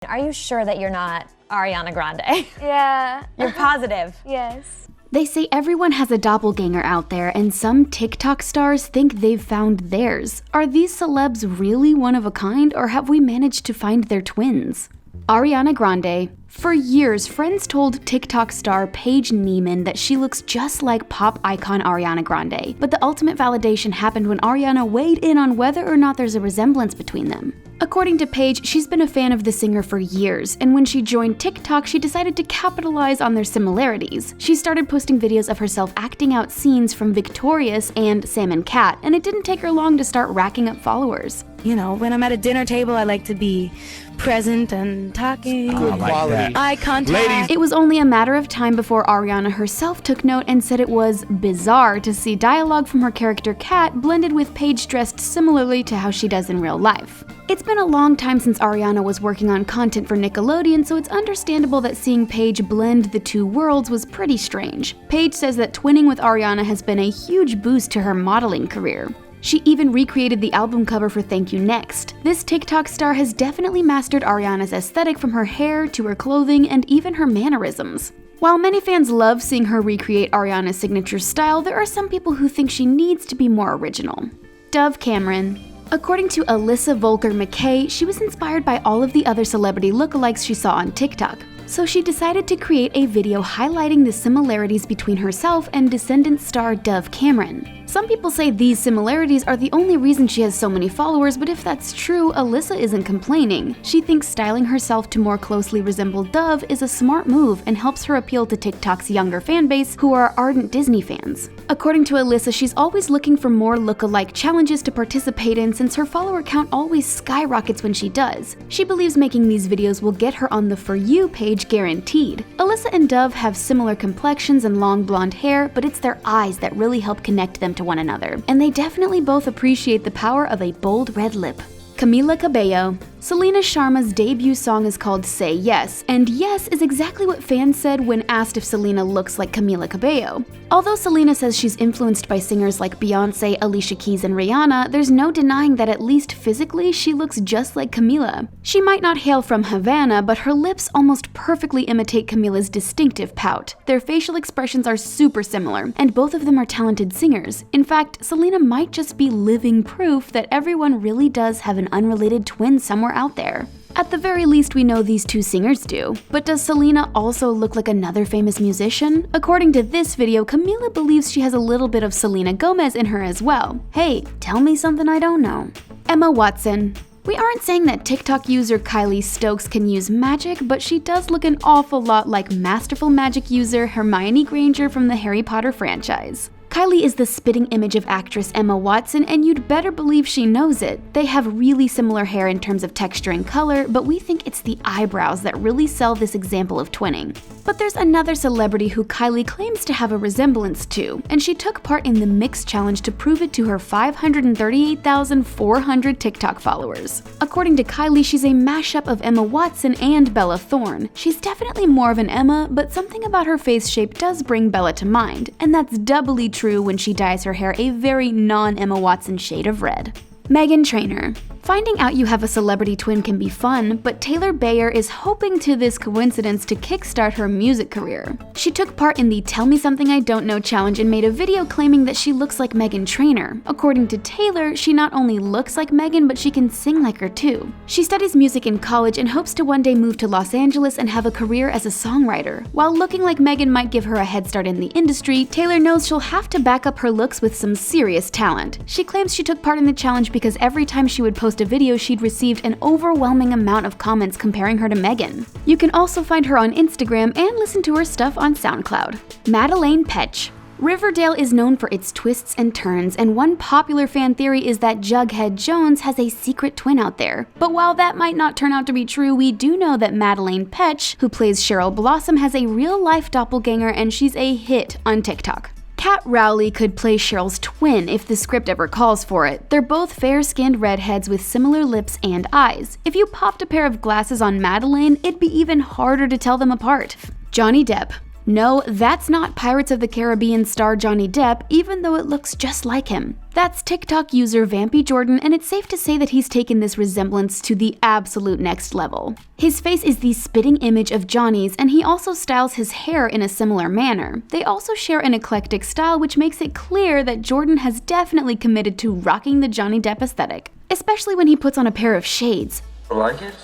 Are you sure that you're not Ariana Grande? Yeah. You're positive? Yes. They say everyone has a doppelganger out there, and some TikTok stars think they've found theirs. Are these celebs really one of a kind, or have we managed to find their twins? Ariana Grande. For years, friends told TikTok star Paige Newman that she looks just like pop icon Ariana Grande, but the ultimate validation happened when Ariana weighed in on whether or not there's a resemblance between them. According to Paige, she's been a fan of the singer for years, and when she joined TikTok, she decided to capitalize on their similarities. She started posting videos of herself acting out scenes from Victorious and Sam and Cat, and it didn't take her long to start racking up followers. You know, when I'm at a dinner table, I like to be present and talking. Good quality. Eye contact. Ladies. It was only a matter of time before Ariana herself took note and said it was bizarre to see dialogue from her character Cat blended with Paige dressed similarly to how she does in real life. It's been a long time since Ariana was working on content for Nickelodeon, so it's understandable that seeing Paige blend the two worlds was pretty strange. Paige says that twinning with Ariana has been a huge boost to her modeling career. She even recreated the album cover for Thank You Next. This TikTok star has definitely mastered Ariana's aesthetic from her hair to her clothing and even her mannerisms. While many fans love seeing her recreate Ariana's signature style, there are some people who think she needs to be more original. Dove Cameron. According to Alyssa Volker McKay, she was inspired by all of the other celebrity lookalikes she saw on TikTok. So she decided to create a video highlighting the similarities between herself and Descendants star Dove Cameron. Some people say these similarities are the only reason she has so many followers, but if that's true, Alyssa isn't complaining. She thinks styling herself to more closely resemble Dove is a smart move and helps her appeal to TikTok's younger fan base who are ardent Disney fans. According to Alyssa, she's always looking for more look-alike challenges to participate in since her follower count always skyrockets when she does. She believes making these videos will get her on the For You page guaranteed. Alyssa and Dove have similar complexions and long blonde hair, but it's their eyes that really help connect them to one another. And they definitely both appreciate the power of a bold red lip. Camila Cabello. Selena Sharma's debut song is called Say Yes, and yes is exactly what fans said when asked if Selena looks like Camila Cabello. Although Selena says she's influenced by singers like Beyonce, Alicia Keys, and Rihanna, there's no denying that at least physically she looks just like Camila. She might not hail from Havana, but her lips almost perfectly imitate Camila's distinctive pout. Their facial expressions are super similar, and both of them are talented singers. In fact, Selena might just be living proof that everyone really does have an unrelated twin somewhere out there. At the very least, we know these two singers do. But does Selena also look like another famous musician? According to this video, Camila believes she has a little bit of Selena Gomez in her as well. Hey, tell me something I don't know. Emma Watson. We aren't saying that TikTok user Kylie Stokes can use magic, but she does look an awful lot like masterful magic user Hermione Granger from the Harry Potter franchise. Kylie is the spitting image of actress Emma Watson, and you'd better believe she knows it. They have really similar hair in terms of texture and color, but we think it's the eyebrows that really sell this example of twinning. But there's another celebrity who Kylie claims to have a resemblance to, and she took part in the Mix Challenge to prove it to her 538,400 TikTok followers. According to Kylie, she's a mashup of Emma Watson and Bella Thorne. She's definitely more of an Emma, but something about her face shape does bring Bella to mind, and that's doubly true when she dyes her hair a very non-Emma Watson shade of red. Meghan Trainor. Finding out you have a celebrity twin can be fun, but Taylor Baer is hoping to this coincidence to kickstart her music career. She took part in the Tell Me Something I Don't Know challenge and made a video claiming that she looks like Meghan Trainor. According to Taylor, she not only looks like Meghan, but she can sing like her too. She studies music in college and hopes to one day move to Los Angeles and have a career as a songwriter. While looking like Meghan might give her a head start in the industry, Taylor knows she'll have to back up her looks with some serious talent. She claims she took part in the challenge because every time she would post a video, she'd received an overwhelming amount of comments comparing her to Meghan. You can also find her on Instagram and listen to her stuff on SoundCloud. Madelaine Petsch. Riverdale is known for its twists and turns, and one popular fan theory is that Jughead Jones has a secret twin out there. But while that might not turn out to be true, we do know that Madelaine Petsch, who plays Cheryl Blossom, has a real-life doppelganger, and she's a hit on TikTok. Kat Rowley could play Cheryl's twin if the script ever calls for it. They're both fair-skinned redheads with similar lips and eyes. If you popped a pair of glasses on Madelaine, it'd be even harder to tell them apart. Johnny Depp. No, that's not Pirates of the Caribbean star Johnny Depp, even though it looks just like him. That's TikTok user Vampy Jordan, and it's safe to say that he's taken this resemblance to the absolute next level. His face is the spitting image of Johnny's, and he also styles his hair in a similar manner. They also share an eclectic style, which makes it clear that Jordan has definitely committed to rocking the Johnny Depp aesthetic, especially when he puts on a pair of shades. Like it?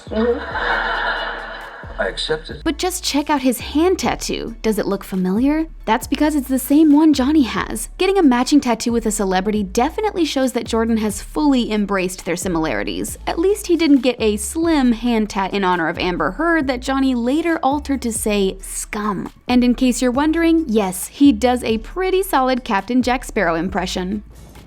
I accept it. But just check out his hand tattoo. Does it look familiar? That's because it's the same one Johnny has. Getting a matching tattoo with a celebrity definitely shows that Jordan has fully embraced their similarities. At least he didn't get a slim hand tat in honor of Amber Heard that Johnny later altered to say scum. And in case you're wondering, yes, he does a pretty solid Captain Jack Sparrow impression.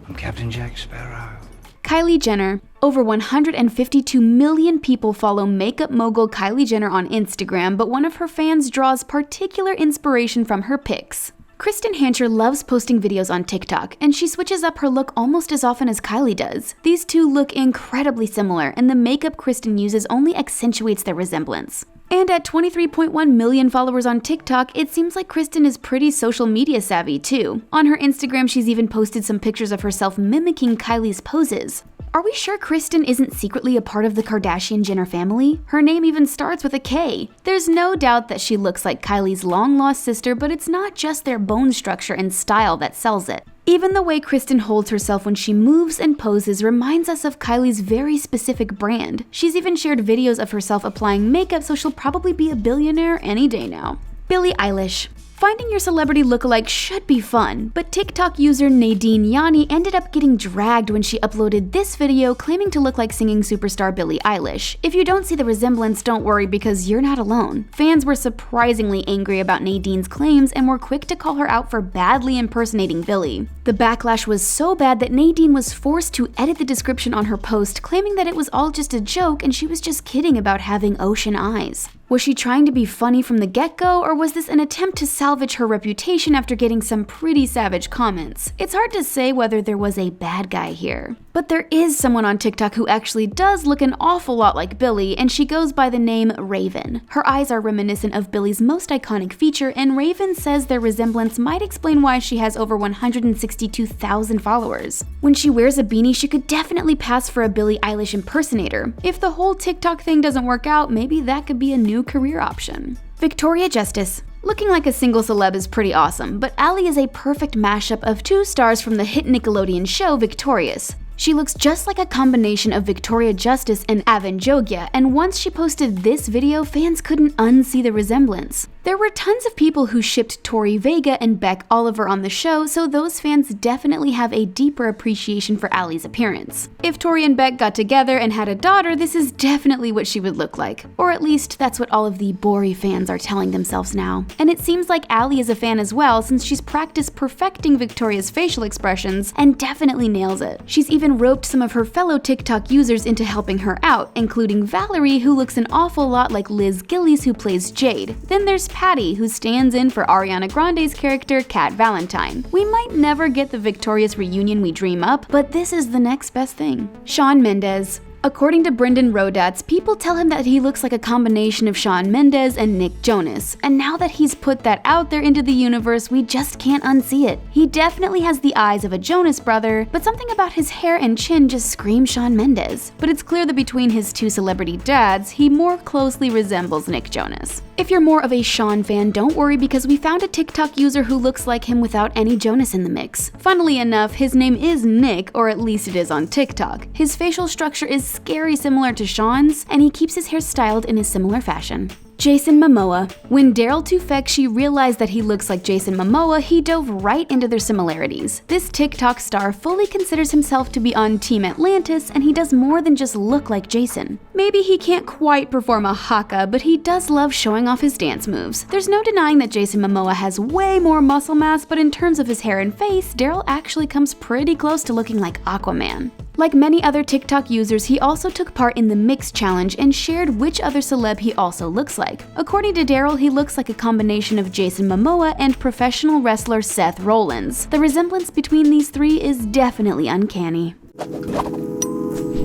I'm Captain Jack Sparrow. Kylie Jenner. Over 152 million people follow makeup mogul Kylie Jenner on Instagram, but one of her fans draws particular inspiration from her pics. Kristen Hancher loves posting videos on TikTok, and she switches up her look almost as often as Kylie does. These two look incredibly similar, and the makeup Kristen uses only accentuates their resemblance. And at 23.1 million followers on TikTok, it seems like Kristen is pretty social media savvy too. On her Instagram, she's even posted some pictures of herself mimicking Kylie's poses. Are we sure Kristen isn't secretly a part of the Kardashian-Jenner family? Her name even starts with a K. There's no doubt that she looks like Kylie's long-lost sister, but it's not just their bone structure and style that sells it. Even the way Kristen holds herself when she moves and poses reminds us of Kylie's very specific brand. She's even shared videos of herself applying makeup, so she'll probably be a billionaire any day now. Billie Eilish. Finding your celebrity lookalike should be fun, but TikTok user Nadine Yani ended up getting dragged when she uploaded this video claiming to look like singing superstar Billie Eilish. If you don't see the resemblance, don't worry because you're not alone. Fans were surprisingly angry about Nadine's claims and were quick to call her out for badly impersonating Billie. The backlash was so bad that Nadine was forced to edit the description on her post, claiming that it was all just a joke and she was just kidding about having ocean eyes. Was she trying to be funny from the get-go, or was this an attempt to salvage her reputation after getting some pretty savage comments? It's hard to say whether there was a bad guy here. But there is someone on TikTok who actually does look an awful lot like Billie, and she goes by the name Raven. Her eyes are reminiscent of Billie's most iconic feature, and Raven says their resemblance might explain why she has over 162,000 followers. When she wears a beanie, she could definitely pass for a Billie Eilish impersonator. If the whole TikTok thing doesn't work out, maybe that could be a new career option. Victoria Justice. Looking like a single celeb is pretty awesome, but Ally is a perfect mashup of two stars from the hit Nickelodeon show Victorious. She looks just like a combination of Victoria Justice and Jogia, and once she posted this video, fans couldn't unsee the resemblance. There were tons of people who shipped Tori Vega and Beck Oliver on the show, so those fans definitely have a deeper appreciation for Ally's appearance. If Tori and Beck got together and had a daughter, this is definitely what she would look like. Or at least that's what all of the Bori fans are telling themselves now. And it seems like Ally is a fan as well, since she's practiced perfecting Victoria's facial expressions and definitely nails it. She's even roped some of her fellow TikTok users into helping her out, including Valerie, who looks an awful lot like Liz Gillies, who plays Jade. Then there's Patty, who stands in for Ariana Grande's character Cat Valentine. We might never get the Victorious reunion we dream up, but this is the next best thing. Shawn Mendes. According to Brendan Rodatz, people tell him that he looks like a combination of Shawn Mendes and Nick Jonas, and now that he's put that out there into the universe, we just can't unsee it. He definitely has the eyes of a Jonas brother, but something about his hair and chin just screams Shawn Mendes. But it's clear that between his two celebrity dads, he more closely resembles Nick Jonas. If you're more of a Shawn fan, don't worry because we found a TikTok user who looks like him without any Jonas in the mix. Funnily enough, his name is Nick, or at least it is on TikTok. His facial structure is scary similar to Shawn's, and he keeps his hair styled in a similar fashion. Jason Momoa. When Daryl Tufekci realized that he looks like Jason Momoa, he dove right into their similarities. This TikTok star fully considers himself to be on Team Atlantis, and he does more than just look like Jason. Maybe he can't quite perform a haka, but he does love showing off his dance moves. There's no denying that Jason Momoa has way more muscle mass, but in terms of his hair and face, Daryl actually comes pretty close to looking like Aquaman. Like many other TikTok users, he also took part in the Mix Challenge and shared which other celeb he also looks like. According to Daryl, he looks like a combination of Jason Momoa and professional wrestler Seth Rollins. The resemblance between these three is definitely uncanny.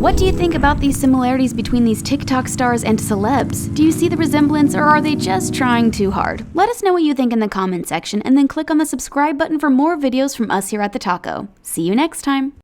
What do you think about these similarities between these TikTok stars and celebs? Do you see the resemblance, or are they just trying too hard? Let us know what you think in the comment section, and then click on the subscribe button for more videos from us here at The Taco. See you next time!